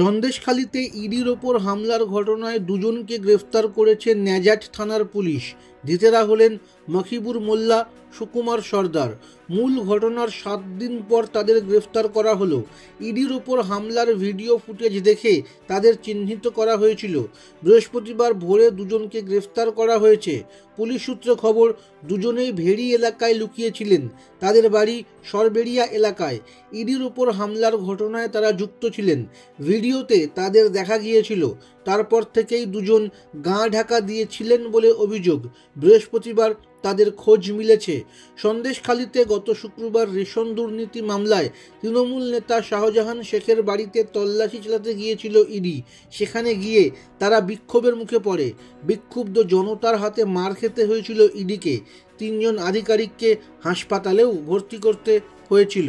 সন্দেশখালীতে ইডির ওপর হামলার ঘটনায় দুজনকে গ্রেফতার করেছে ন্যাজাট থানার পুলিশ। ধৃতেরা হলেন মখিবুর মোল্লা, সুকুমার সর্দার। মূল ঘটনার 7 দিন পর তাদের গ্রেফতার করা হলো। ইডির ওপর হামলার ভিডিও ফুটেজ দেখে তাদের চিহ্নিত করা হয়েছিল। বৃহস্পতিবার ভোরে দুজনকে গ্রেফতার করা হয়েছে। পুলিশ সূত্রে খবর, দুজনেই ভেড়ি এলাকায় লুকিয়েছিলেন। তাদের বাড়ি সরবেড়িয়া এলাকায়। ইডির ওপর হামলার ঘটনায় তারা যুক্ত ছিলেন। ভিডিওতে তাদের দেখা গিয়েছিল। তারপর থেকেই দুজন গা ঢাকা দিয়েছিলেন বলে অভিযোগ। বৃহস্পতিবার তাদের খোঁজ মিলেছে। সন্দেশখালীতে গত শুক্রবার রেশন দুর্নীতি মামলায় তৃণমূল নেতা শাহজাহান শেখের বাড়িতে তল্লাশি চালাতে গিয়েছিল ইডি। সেখানে গিয়ে তারা বিক্ষোভের মুখে পড়ে। বিক্ষুব্ধ জনতার হাতে মার খেতে হয়েছিল ইডিকে। 3 জন আধিকারিককে হাসপাতালেও ভর্তি করতে হয়েছিল।